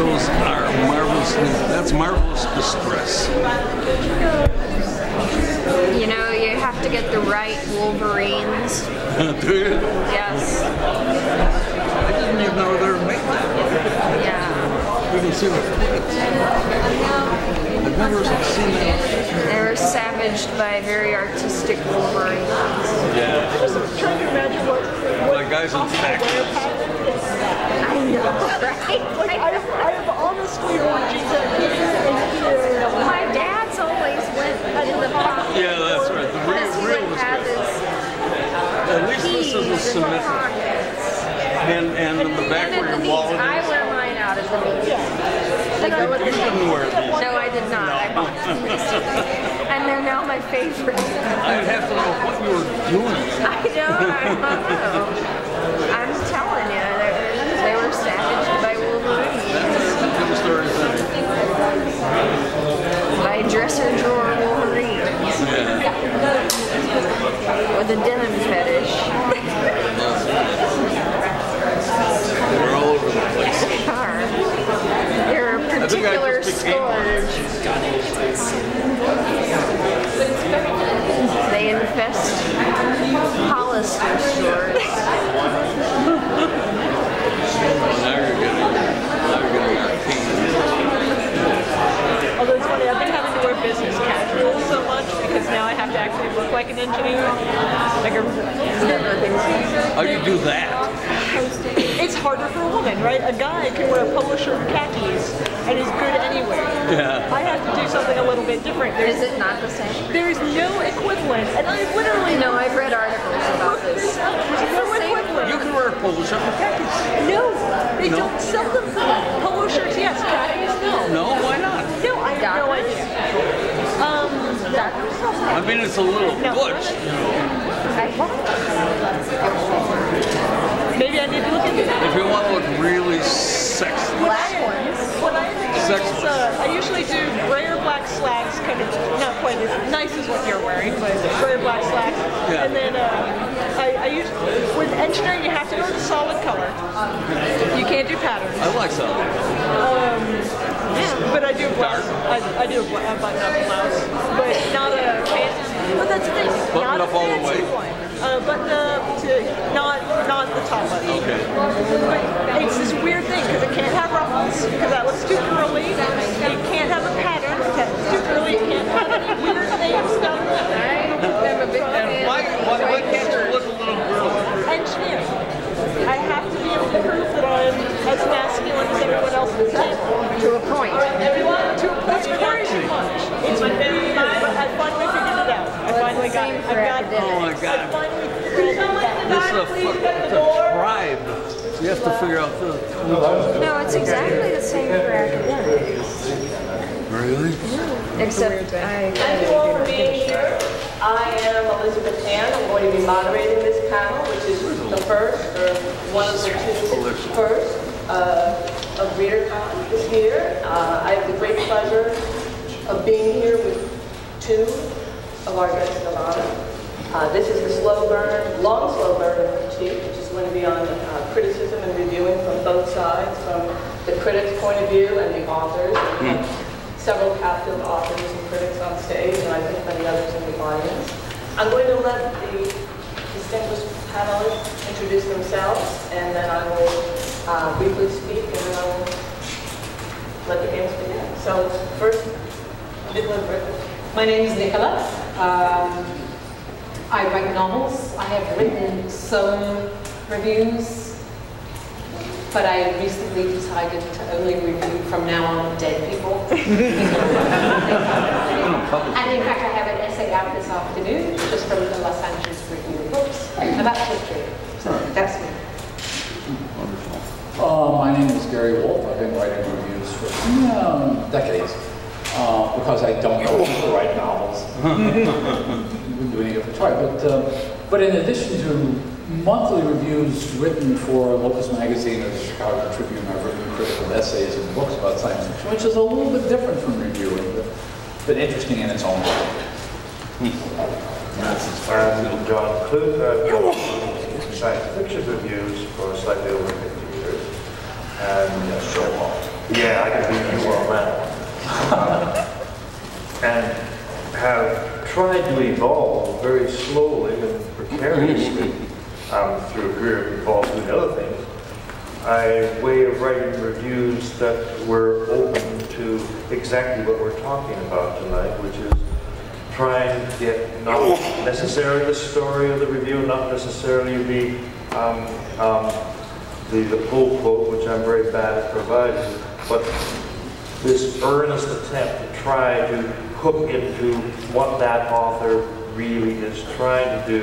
Those are marvelous. That's marvelous distress. You know, you have to get the right Wolverines. Do you? Yes. I didn't even know they were making that. Yeah. You can see the plates. I've never seen that. They were savaged by very artistic Wolverines. Yeah. I'm just trying to imagine what Like guys in Texas. I know, right? Like I have honestly orgies at here. My dad's always went to the pop. Yeah, that's right. The Because he real would have his At least this keys is a in the symmetric. pockets. And in the back And at where the your knees. wallet I is. wear mine out at the knees. They go with You the didn't wear these. No, I did not. I bought them recently. And they're now my favorite. I'd have to know what you were doing. I know. I'm telling you, they were savaged by Wolverines. Good story. By dresser drawer Wolverines. Yeah. With a denim fetish. They're all over the place. They are. They're a particular scourge. They infest Hollister stores. Now you're getting arcane. Although it's funny, I've been having to wear business casual so much because now I have to actually look like an engineer. Like How do you do that? it's harder for a woman, right? A guy can wear a polo shirt and khakis and is good anywhere. Yeah. I have to do something a little bit different. Is it not the same? There's no equivalent, and I literally No, I've read articles about this. There's no equivalent. You can wear a polo shirt with khakis. No, they No? don't sell them. Polo shirts, yes. Khakis, no. No, why not? No, I have no idea. I mean, it's a little butch. Maybe I need to look into that. If you want to look really sexy. Black ones. What I usually do gray or black slacks, kind of not quite as nice as what you're wearing, but gray or black slacks. Yeah. And then I usually, with engineering, you have to go with a solid color. You can't do patterns. I like solid. But I do a blouse. I do a button-up blouse, but not a fancy. But that's the thing. Button not up a all the fancy way? one. Button up to not the top button. Okay. But it's this weird thing because it can't have ruffles because that looks too curly. It can't have a pattern because that's too curly. It can't have any weird things done. And why can't you look a little girly? Engineering. I have to be able to prove that I'm as masculine as everyone else at the table. To a point. That's crazy. It's very, but I finally figured it out. I finally got it. I've got it. Oh my God. I finally figured it out. This is a tribe. You have to figure out the... No, it's exactly the same for academics. Really? Except Thank you all for being here. I am Elizabeth Tan. I'm going to be moderating this panel, which is the first, or one of the two first, of Rcon this year. I have the great pleasure of being here with two of our guests of honor. This is the slow burn, long slow burn of critique, which is going to be on criticism and reviewing from both sides, from the critic's point of view and the authors. We have several captive authors and critics on stage, and I think many others in the audience. I'm going to let the distinguished panelists introduce themselves, and then I will briefly speak, and then I will let the games begin. So first, Nicola Griffith. My name is Nicola. I write novels. I have written some reviews, but I recently decided to only review from now on dead people. And in fact, I have an essay out this afternoon, just from the Los Angeles Review of Books, about history. So that's me. My name is Gary Wolf. I've been writing reviews for decades because I don't know how to write novels. Been doing it for try, but in addition to monthly reviews written for Locus Magazine or the Chicago Tribune, I've written critical essays and books about science fiction, which is a little bit different from reviewing, but interesting in its own way. I'm John Clute. I've done science fiction reviews for slightly over 50 years. And so on. Yeah, I can beat you on that. And have tried to evolve very slowly and precariously through a career involved in other things. A way of writing reviews that were open to exactly what we're talking about tonight, which is trying to get not necessarily the story of the review, not necessarily the full quote, which I'm very bad at providing, but this earnest attempt to try to hook into what that author really is trying to do,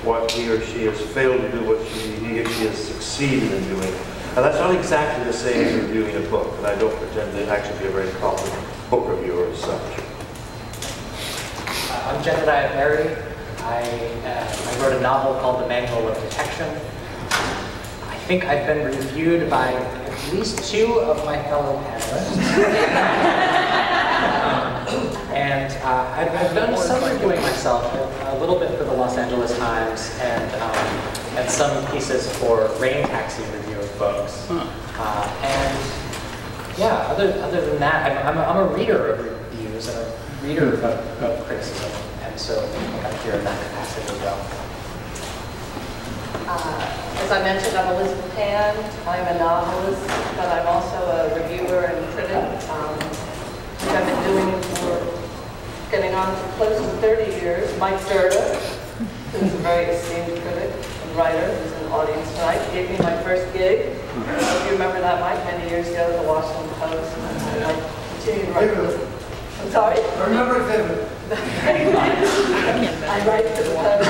what he or she has failed to do, what he or she has succeeded in doing. And that's not exactly the same as reviewing a book, and I don't pretend to actually be a very competent book reviewer as such. I'm Jedediah Berry. I wrote a novel called The Manual of Detection. I think I've been reviewed by at least 2 of my fellow panelists. And I've done some reviewing myself, a little bit for the Los Angeles Times, and some pieces for Rain Taxi review of books. And yeah, other than that, I'm a reader of reviews and a reader of criticism, and so I think I'm here in that capacity as well. As I mentioned, I'm Elizabeth Tan. I'm a novelist, but I'm also a reviewer and critic. Which I've been doing for getting on for close to 30 years. Mike Durda, who's a very esteemed critic and writer, who's in the audience tonight, gave me my first gig. If you remember that, Mike, many years ago at the Washington Post. And I continue to write for the... I'm sorry? I remember it vividly. I write for the Post,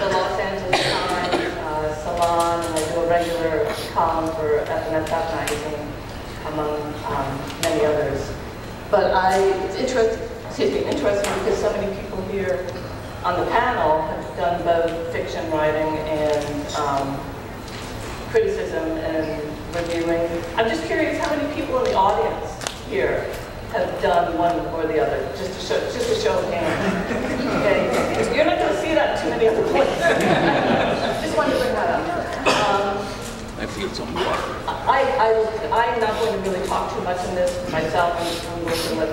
the Los Angeles Times, Salon, and I do a regular column for FNFF magazine, among many others. But it's interesting because so many people here on the panel have done both fiction writing and criticism and reviewing. I'm just curious how many people in the audience here have done one or the other, just a show of hands. Okay. You're not going to see that in too many other places. Just wanted to bring that up. I feel some water. I'm not going to really talk too much on this myself. I'm working with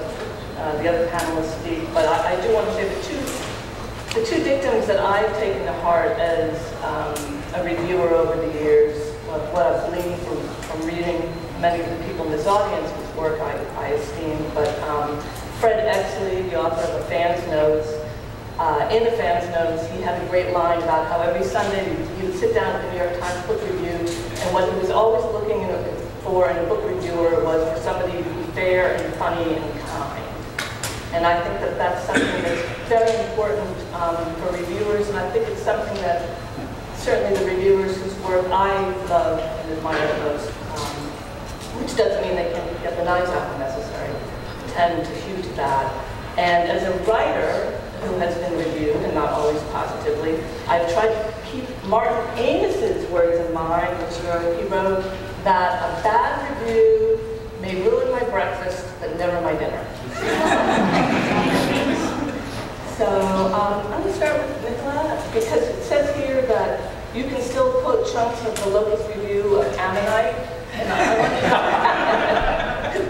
the other panelists speak, but I do want to say the two dictums that I've taken to heart as a reviewer over the years, what I've gleaned from reading many of the people in this audience whose work I esteem, but Fred Exley, the author of The Fan's Notes, in The Fan's Notes, he had a great line about how every Sunday he would sit down at the New York Times book review, and what he was always looking for in a book reviewer was for somebody to be fair and funny and kind. And I think that that's something that's very important for reviewers, and I think it's something that certainly the reviewers whose work I love and admire the most, which doesn't mean they can get the knives out when necessary, tend to hew to that. And as a writer who has been reviewed, and not always positively, I've tried to keep Martin Amos's words in mind, which he wrote that a bad review may ruin my breakfast, but never my dinner. So I'm going to start with Nicola, because it says here that you can still quote chunks of the Locust Review of Ammonite. And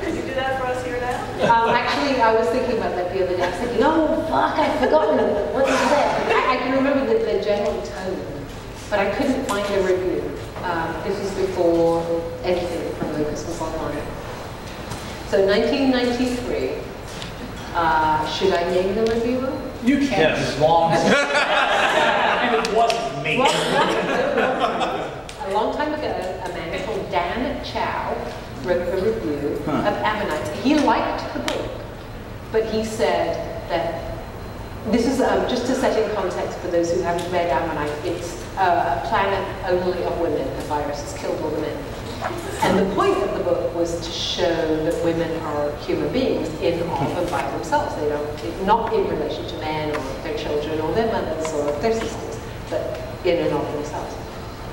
could you do that for us here now? Actually, I was thinking about that the other day. I was thinking, oh, fuck, I've forgotten what you said. I can remember the general tone, but I couldn't find a review. This was before anything from Lucas was online. So 1993, should I name the reviewer? You can, as long as and it wasn't me. A long time ago, a man called Dan Chow wrote a review of Ammonite. He liked the book, but he said that, this is just to set in context for those who haven't read Ammonite, it's a planet only of women. The virus has killed all the men. And the point of the book was to show that women are human beings in of and by themselves. They don't, not in relation to men or their children or their mothers or their sisters, but in and of themselves.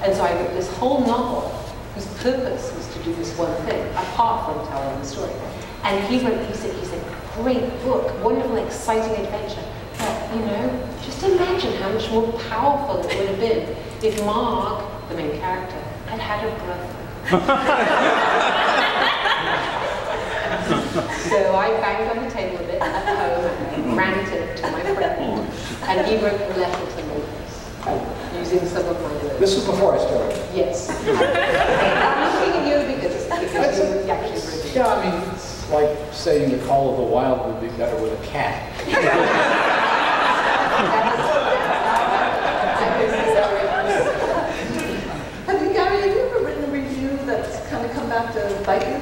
And so I wrote this whole novel whose purpose was to do this one thing, apart from telling the story. And he said, great book, wonderful, exciting adventure. But, you know, just imagine how much more powerful it would have been if Mark, the main character, had had a brother. So I banged on the table a bit at home and ranted to my friend. And he wrote a letter to me using some of my words. This was before I started. Yes. I'm looking at you because you actually reviewed. Yeah, I mean, it's like saying The Call of the Wild would be better with a cat. Have you, Gary, have you ever written a review that's kind of come back to bite you?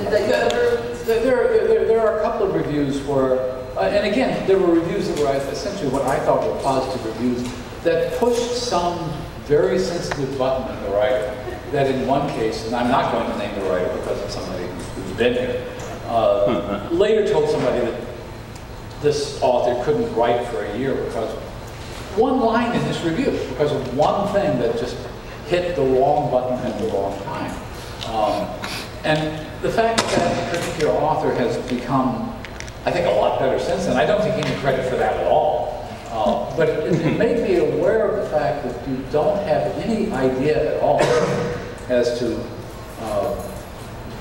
That you ever... There are a couple of reviews where, and again, there were reviews that were essentially what I thought were positive reviews that pushed some very sensitive button in the writer. That in one case, and I'm not going to name the writer because it's somebody who's been here, later told somebody that this author couldn't write for a year because one line in this review, because of one thing that just hit the wrong button at the wrong time. And the fact that that particular author has become, I think, a lot better since then, I don't take any credit for that at all. But it made me aware of the fact that you don't have any idea at all as to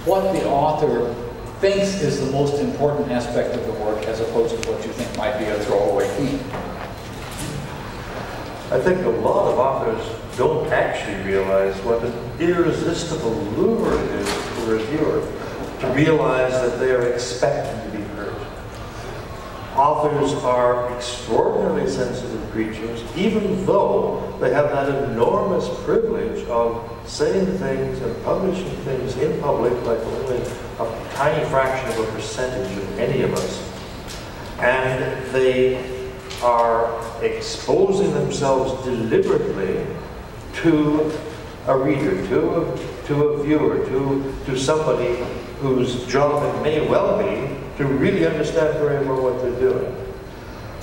what the author thinks is the most important aspect of the work as opposed to what you think might be a throwaway theme. I think a lot of authors don't actually realize what an irresistible lure it is for a reviewer to realize that they are expecting to be heard. Authors are extraordinarily sensitive creatures, even though they have that enormous privilege of saying things and publishing things in public like only a tiny fraction of a percentage of any of us. And they are exposing themselves deliberately to a reader, to a viewer, to somebody whose job it may well be to really understand very well what they're doing.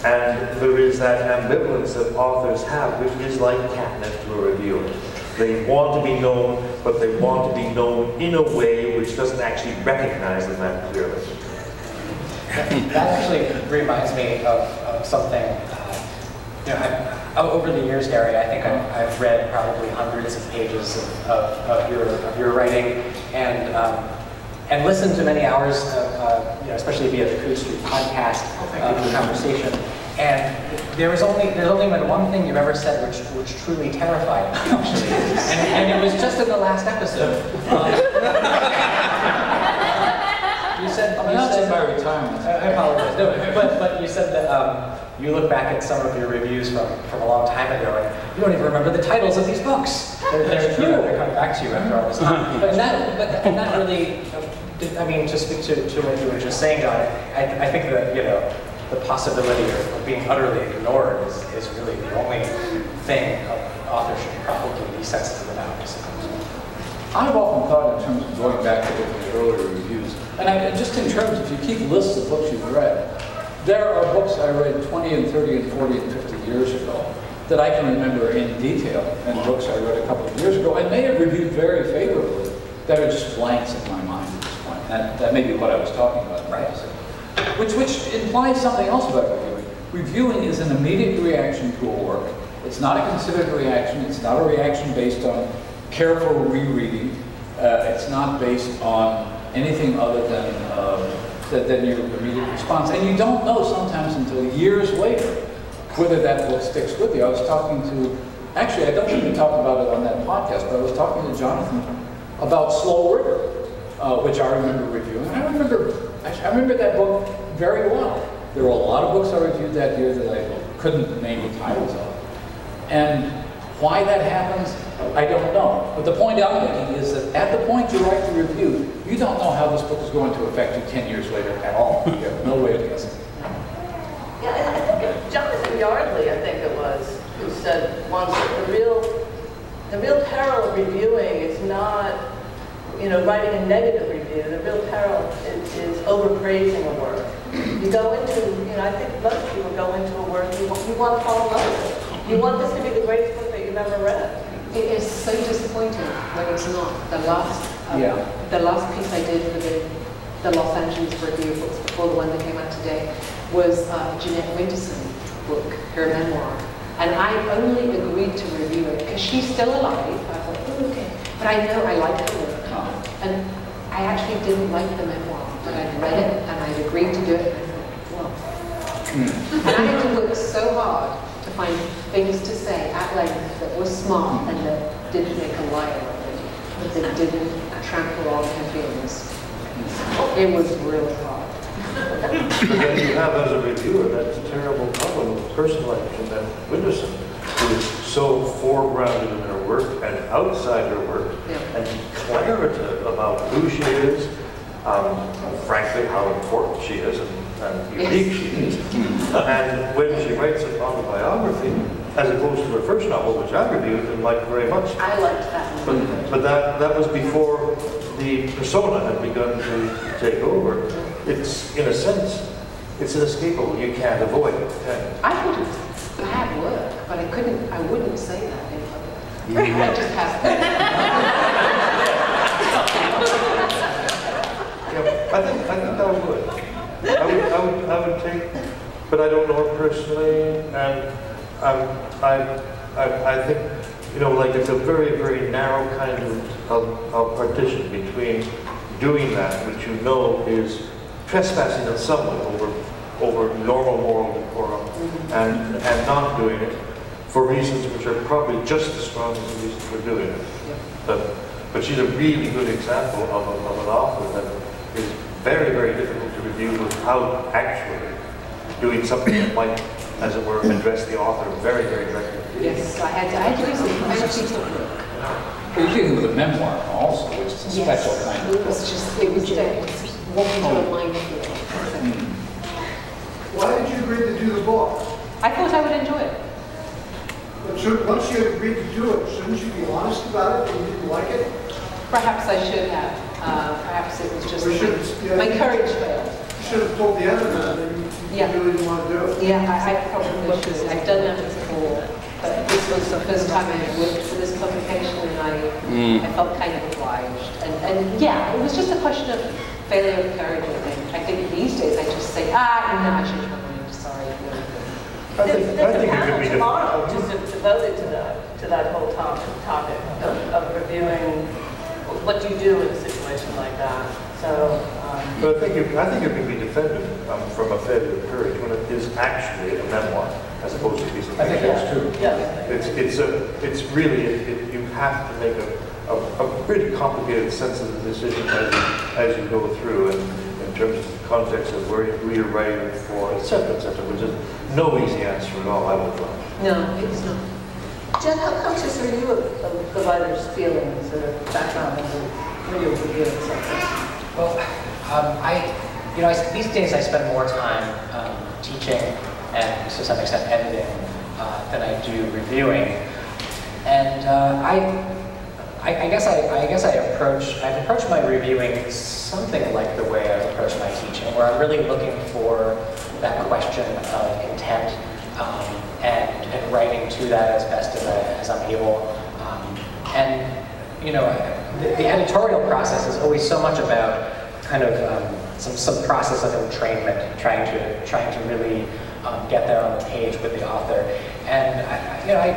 And there is that ambivalence that authors have, which is like catnip to a reviewer. They want to be known, but they want to be known in a way which doesn't actually recognize them that clearly. That actually reminds me of something. Over the years, Gary, I think I've read probably hundreds of pages of your writing, and listened to many hours, especially via the Coode Street podcast, of the conversation. And there's only been one thing you've ever said which truly terrified me, actually, and it was just in the last episode. You said, my retirement. I apologize. No, but you said that you look back at some of your reviews from a long time ago, and you don't even remember the titles of these books. They're coming back to you after all this time. But that really, I mean, to speak to what you were just saying, John, I think that the possibility of being utterly ignored is really the only thing authors should probably be sensitive about, I suppose. I've often thought in terms of going back to the earlier reviews, and just in terms, if you keep lists of books you've read, there are books I read 20 and 30 and 40 and 50 years ago that I can remember in detail, and books I read a couple of years ago, and may have reviewed very favorably, that are just blanks in my mind at this point. That may be what I was talking about. Right. Which implies something else about reviewing. Reviewing is an immediate reaction to a work. It's not a considered reaction. It's not a reaction based on careful rereading. It's not based on anything other than your immediate response. And you don't know sometimes until years later whether that book sticks with you. I was talking to, actually I don't think we talked about it on that podcast, but I was talking to Jonathan about Slow River, which I remember reviewing. And I remember that book very well. There were a lot of books I reviewed that year that I couldn't name the titles of. And why that happens, I don't know. But the point I'm making is that at the point you write the review, you don't know how this book is going to affect you 10 years later at all. You have no way of guessing. Yeah, and I think Jonathan Yardley, I think it was, who said once that the real peril of reviewing is not, writing a negative review. The real peril is overpraising a work. You go into, I think most people go into a work, you want to fall in love with it. You want this to be the greatest book that you've ever read. It is so disappointing when it's not. The last piece I did for the Los Angeles Review of Books before the one that came out today was Jeanette Winterson's book, her memoir. And I only agreed to review it because she's still alive. I thought, oh, okay. But I know I like her work. And I actually didn't like the memoir, but I'd read it and I'd agreed to do it. And I thought, well, and I had to work so hard to find things to say at length that were smart and that didn't make a liar of it, but that didn't trample on her feelings. It was really hard. But then you have, as a reviewer, that terrible problem with a person like Jeanette Winterson, who is so foregrounded in her work and outside her work, and declarative about who she is, frankly, how important she is, and unique she is. And when she writes an autobiography, as opposed to her first novel, which I reviewed and liked very much. I liked that one. But that was before the persona had begun to take over. It's, in a sense, it's inescapable. You can't avoid it, can you? I thought it was bad work, but I wouldn't say that in public. I just have I think that would. I would take, but I don't know her personally, and I think, you know, like it's a very, very narrow kind of partition between doing that, which you know is trespassing in some way over normal moral decorum, and not doing it for reasons which are probably just as strong as the reasons for doing it. But she's a really good example of an author that is very, very difficult to review without actually doing something that might, as it were, address the author very, very directly. Yes, I had to do some pieces of work. Well, you're dealing with a memoir also, which is a special kind of It was walking through a minefield. Why did you agree to do the book? I thought I would enjoy it. But once you agreed to do it, shouldn't you be honest about it and you didn't like it? Perhaps I should have. Perhaps it was just Yeah, my courage failed. You should have told the editor that you really didn't want to do it. Yeah, I probably should. I've done that before, but this was the first time I had worked for this publication, and I felt kind of obliged. And yeah, it was just a question of failure of courage, I think. I think these days I just say, no, I changed my mind. Sorry. I think it could be tomorrow just devoted to that whole topic of reviewing what you do in a situation like that. So, but I think it can be defended from a failure of courage when it is actually a memoir as opposed to a piece of fiction. I think that's true. It's really you have to make a pretty complicated, sensitive decision as you go through, and in terms of the context of who you're writing for, etc., which is no easy answer at all, I would find. No, it's not. Jen, how conscious are you of the writer's feelings or background when you're reviewing something? Well, these days I spend more time teaching and to some extent editing than I do reviewing, and I guess I've approached my reviewing something like the way I've approached my teaching, where I'm really looking for that question of intent and writing to that as best as I'm able. And you know, the editorial process is always so much about kind of some process of entrainment, trying to really get there on the page with the author. And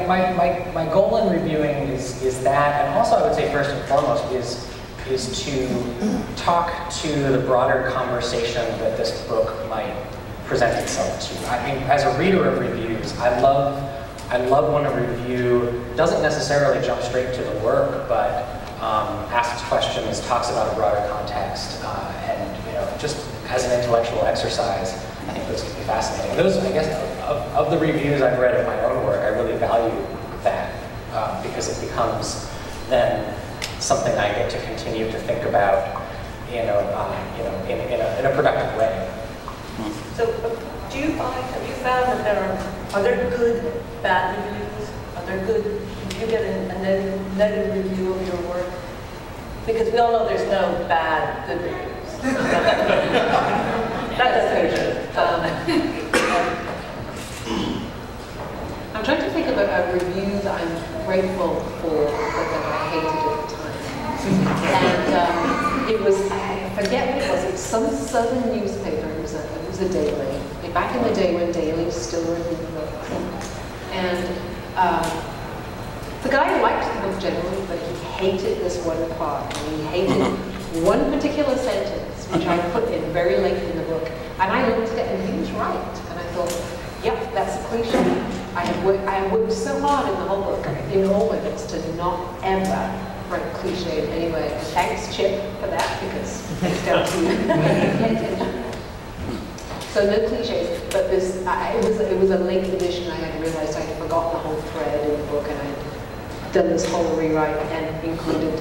my goal in reviewing is that, and also I would say first and foremost is to talk to the broader conversation that this book might present itself to. I mean, as a reader of reviews, I love when a review doesn't necessarily jump straight to the work, but asks questions, talks about a broader context, and just as an intellectual exercise. I think those can be fascinating. Those, I guess, of the reviews I've read of my own work, I really value that because it becomes then something I get to continue to think about, in a productive way. So, have you found that are there good, bad reviews? Are there good, do you get a negative review of your work? Because we all know there's no bad, good reviews. That doesn't true. I'm trying to think of a review that I'm grateful for, but that I hated at the time. And it was, I forget what it was, it's some southern newspaper, it was a daily. Back in the day when dailies still reviewed books. And the guy liked the book generally, but he hated this one part. And he hated one particular sentence, which I put in very late in the book, and I looked at it and he was right. And I thought, yep, that's a cliche. I have worked so hard in the whole book, in all my books, to not ever write cliche in any way. Thanks, Chip, for that, because it's down to you. So no cliches, but this, it was a late edition. I had realized I had forgotten the whole thread in the book, and I'd done this whole rewrite and included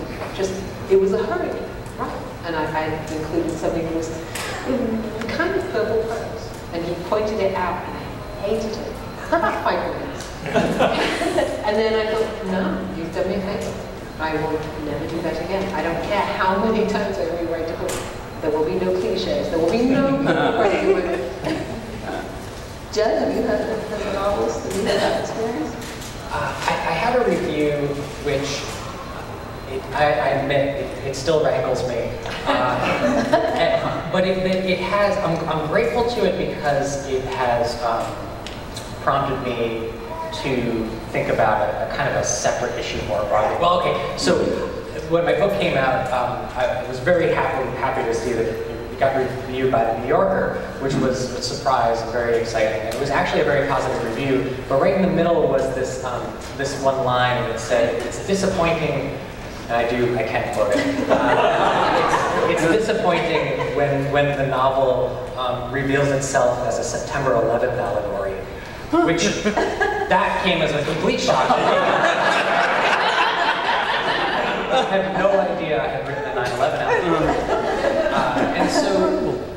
it was a hurry, right? And I included something that was kind of purple prose, and he pointed it out, and I hated it for about 5 minutes. And then I thought, no, you've done me a favor. I will never do that again. I don't care how many times I rewrite a book. There will be no cliches. There will be no purple. Jen, have you had a novelist? Have you had that experience? I had a review which, I admit, it still rankles me. But it has, I'm grateful to it because it has prompted me to think about a kind of a separate issue more broadly. Well, okay, so when my book came out, I was very happy to see that it got reviewed by The New Yorker, which was a surprise and very exciting. And it was actually a very positive review, but right in the middle was this one line that said, "It's disappointing," and I can't quote it. It's disappointing when the novel reveals itself as a September 11th allegory, which that came as a complete shock to me. I had no idea I had written a 9/11 allegory. And so,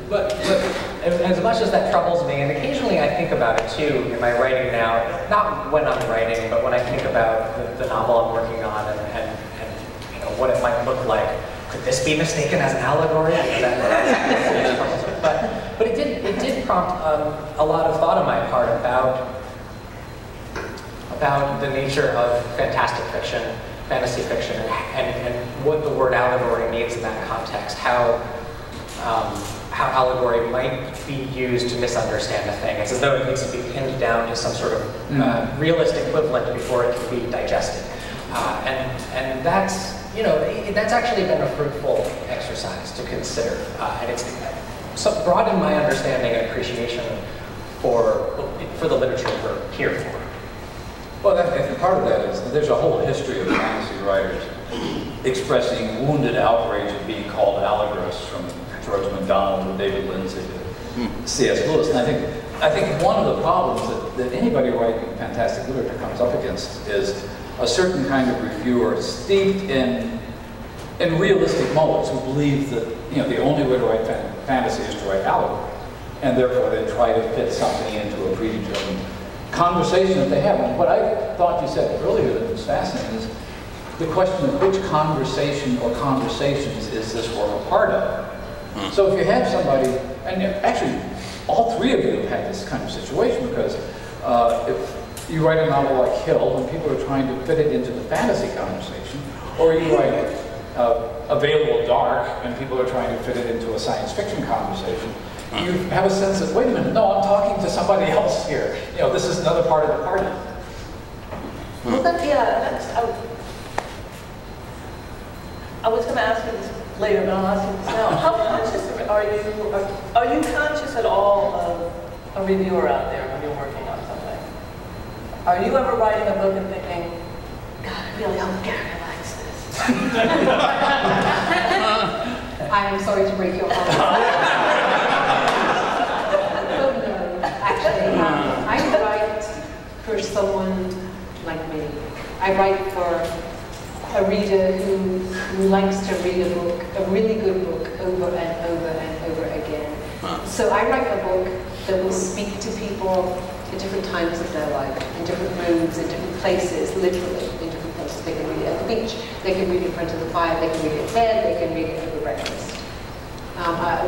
but as much as that troubles me, and occasionally I think about it too in my writing now, not when I'm writing, but when I think about the novel I'm working on and you know, what it might look like. Could this be mistaken as an allegory? But it did prompt a lot of thought on my part about the nature of fantastic fiction, fantasy fiction, and what the word allegory means in that context. How allegory might be used to misunderstand a thing. It's as though it needs to be pinned down to some sort of realist equivalent before it can be digested. And that's, you know, that's actually been a fruitful exercise to consider. And it's broadened my understanding and appreciation for the literature we're here for. Well, and part of that is there's a whole history of fantasy writers expressing wounded outrage at being called allegorists, from George MacDonald to David Lindsay to C.S. Lewis. And I think one of the problems that anybody writing fantastic literature comes up against is a certain kind of reviewer steeped in realistic motives, who believe that, you know, the only way to write fantasy is to write allegory, and therefore they try to fit something into a predetermined conversation that they have. And what I thought you said earlier that was fascinating is the question of which conversation or conversations is this work a part of? So if you have somebody, and actually all three of you have had this kind of situation, because if you write a novel like Hill and people are trying to fit it into the fantasy conversation, or you write Available Dark and people are trying to fit it into a science fiction conversation, you have a sense that, wait a minute, no, I'm talking to somebody else here. You know, this is another part of the party. Well, I was going to ask you this later, but I'll ask you this now. How conscious are you conscious at all of a reviewer out there when you're working on something? Are you ever writing a book and thinking, God, I really hope Gary likes this? I am sorry to break your heart. Actually, I write for someone like me. I write for a reader who likes to read a book, a really good book, over and over and over again. So I write a book that will speak to people at different times of their life, in different moods, in different places, literally, in different places. They can read it at the beach, they can read it in front of the fire, they can read it in bed, they can read it over breakfast.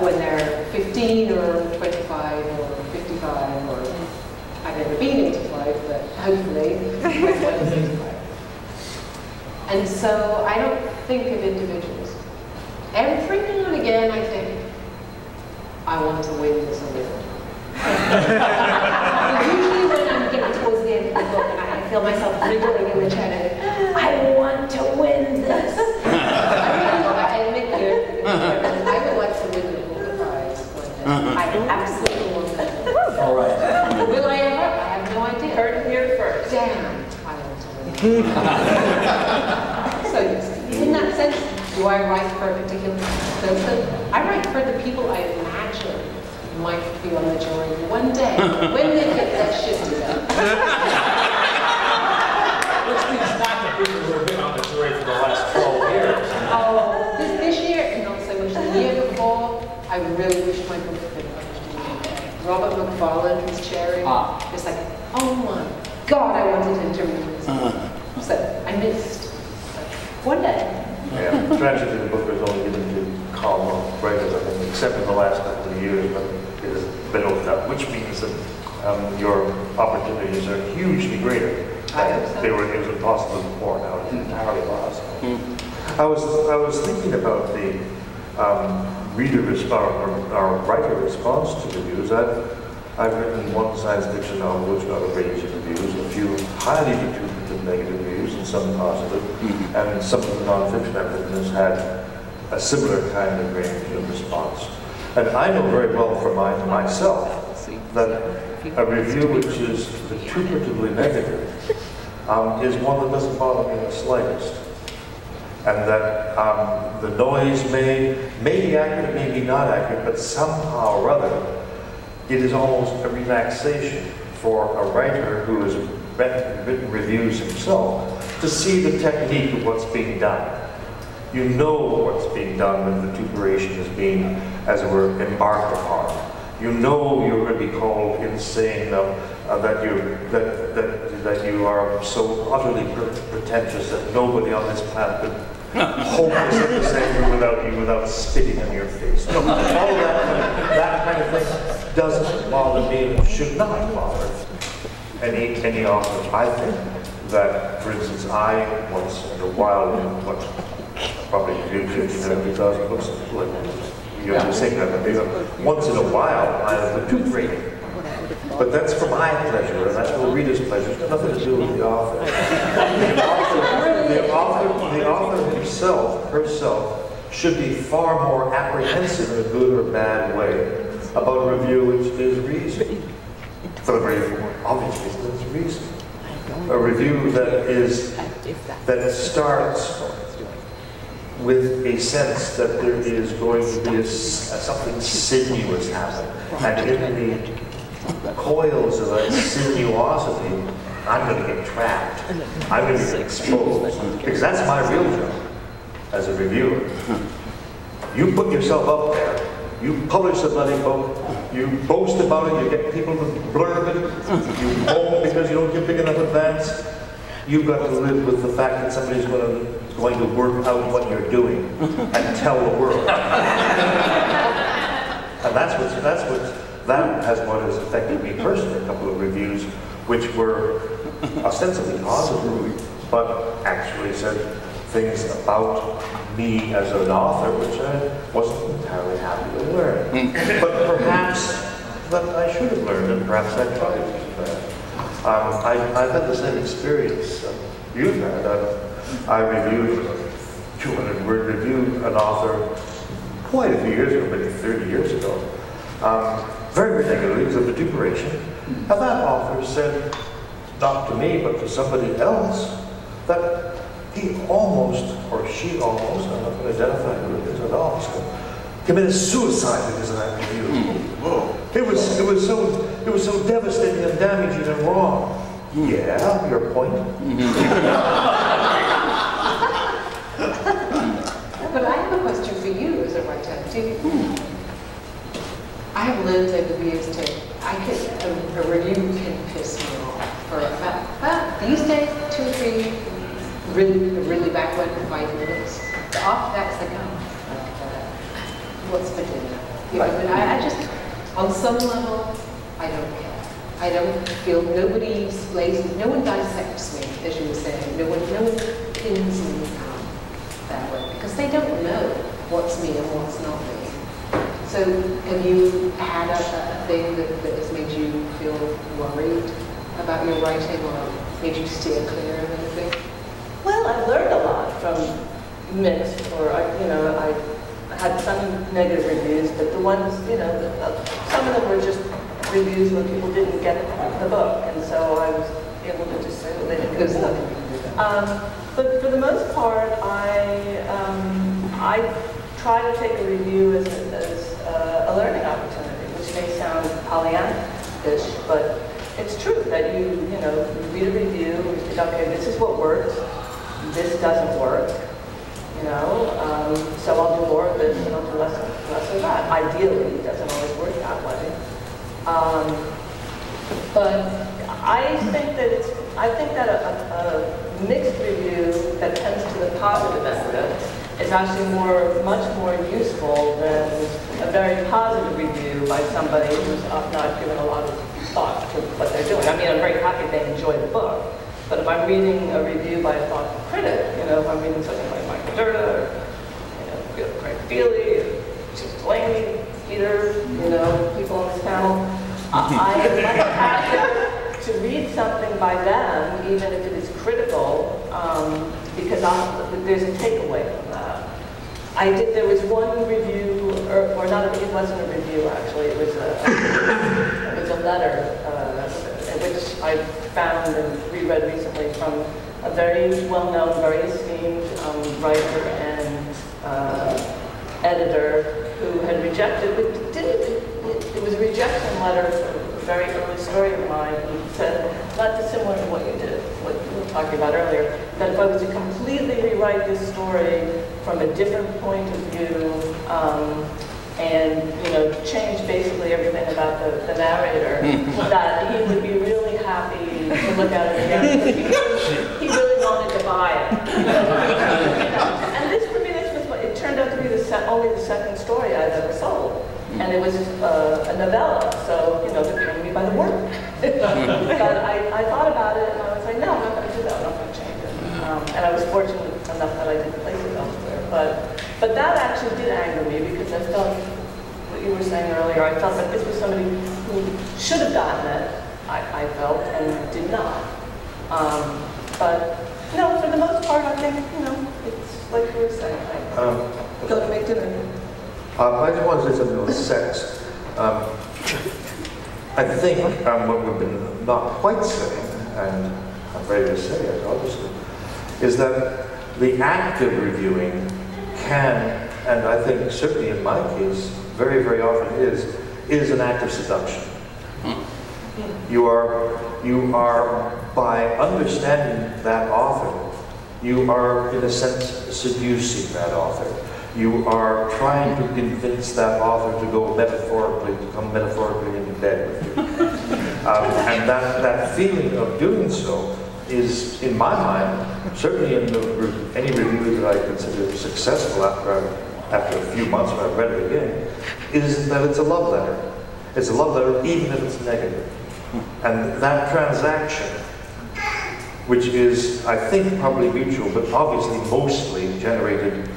When they're 15 or 25 or 55 or I've never been 85, but hopefully when I'm 85. And so I don't think of individuals. Every now and again I think, I want to win this award. Usually when I'm getting towards the end of the book and I feel myself wriggling in the chair, I want to win this. I admit it. So yes, in that sense, do I write for a particular person? I write for the people I imagine might be on the jury one day when they get their shit together. Which means not the people who have been on the jury for the last 12 years. Oh, this year, and not so much the year before, I really wish my book had been published in the UK. Robert McFarlane was chairing. It's like, oh my God, I wanted him to read this book. So I missed. One day. Yeah, tragically the book was only given to column writers, I think, except in the last couple of years, but it has been opened up, which means that your opportunities are hugely greater than they were. It was impossible before. Now it's entirely possible. I was thinking about the reader response or writer response to reviews. I've written one science fiction novel which got a range of reviews, a few highly vituperative negative reviews and some positive, and some of the non-fiction I've written has had a similar kind of range of response. And I know very well for myself that a review which is vituperatively negative is one that doesn't bother me in the slightest. And that the noise may be accurate, it may be not accurate, but somehow or other, it is almost a relaxation for a writer who has written reviews himself to see the technique of what's being done. You know what's being done when vituperation is being, as it were, embarked upon. You know you're going to be called insane, that you are so utterly pretentious that nobody on this planet could hope to sit the same room without spitting in your face. No, all of that kind of thing doesn't bother me and should not bother any author. I think that, for instance, I once in a while, probably 50,000 books, you have to say that, once in a while I vituperate. But that's for my pleasure, and that's for the reader's pleasure. It's got nothing to do with the author. The author himself, herself, should be far more apprehensive in a good or bad way about a review which is reason. For the very obvious reason, it's reason. A review that starts with a sense that there is going to be something sinuous happen, and in the coils of that sinuosity, I'm going to get trapped. I'm going to get exposed. Because that's my real job as a reviewer. You put yourself up there, you publish a bloody book, you boast about it, you get people to blurb it, you moan because you don't give big enough advance. You've got to live with the fact that somebody's going to work out what you're doing and tell the world. And that has what has affected me personally. A couple of reviews which were ostensibly positive, but actually said things about me as an author which I wasn't entirely happy to learn. But perhaps that I should have learned, and perhaps I tried to. I've had the same experience you've had. I reviewed a 200-word review, an author, quite a few years ago, maybe 30 years ago. Very regularly, it was a vituperation. And that author said, not to me, but to somebody else, that he almost, or she almost, I'm not going to identify who it is at all, committed suicide because of that review. It was so devastating and damaging and wrong. Yeah, your point. But I have a question for you as a writer too. I have learned over the years a review can piss me off for about these days, 2 or 3 really backward 5 minutes. After that, it's like, what's for dinner? You know, and I just, on some level, I don't care. I don't feel, nobody displays, no one dissects me, as you were saying. No one pins me out that way, because they don't know what's me and what's not me. So have you had a thing that has made you feel worried about your writing or made you steer clear of anything? Well, I've learned a lot from mixed, or I had some negative reviews, but the ones, some of them were just reviews when people didn't get the book, and so I was able to just say, well, they didn't There's nothing you can do But for the most part, I try to take a review as a learning opportunity, which may sound Pollyanna-ish, but it's true that you read a review, and you think, okay, this is what works, this doesn't work, so I'll do more of this and I'll do less of that. Ideally, it doesn't always work that way. But I think that a mixed review that tends to the positive end of it is actually much more useful than a very positive review by somebody who's not given a lot of thought to what they're doing. I mean, I'm very happy they enjoy the book, but if I'm reading a review by a thoughtful critic, if I'm reading something like Michael Dirda, or Craig Feely, or Delany, Peter, people on this panel, I have to read something by them, even if it is critical, because there's a takeaway from that. There was one review, or not, it wasn't a review actually, it was a letter, which I found and reread recently from a very well-known, very esteemed writer and editor who had rejected, it was a rejection letter for a very early story of mine. He said, not dissimilar to what you did, what you were talking about earlier, that if I was to completely rewrite this story from a different point of view, and change basically everything about the narrator, that he would be really happy to look at it again. He really wanted to buy it. And this for me, it turned out to be only the second story I'd ever sold. And it was a novella, so they're paying me by the word. But I thought about it and I was like, no, I'm not going to do that. I'm not going to change it. And I was fortunate enough that I didn't place it elsewhere. But that actually did anger me because I felt what you were saying earlier. I felt that this was somebody who should have gotten it, I felt, and did not. But for the most part, I think it's like you were saying. Go to make dinner. I just want to say something about sex. I think what we've been not quite saying, and I'm ready to say it, obviously, is that the act of reviewing can, and I think certainly in my case, very, very often is an act of seduction. You are, by understanding that author, you are, in a sense, seducing that author. You are trying to convince that author to come metaphorically into bed with you. And that feeling of doing so is, in my mind, certainly in any review that I consider successful after a few months when I've read it again, is that it's a love letter. It's a love letter even if it's negative. And that transaction, which is, I think, probably mutual, but obviously mostly generated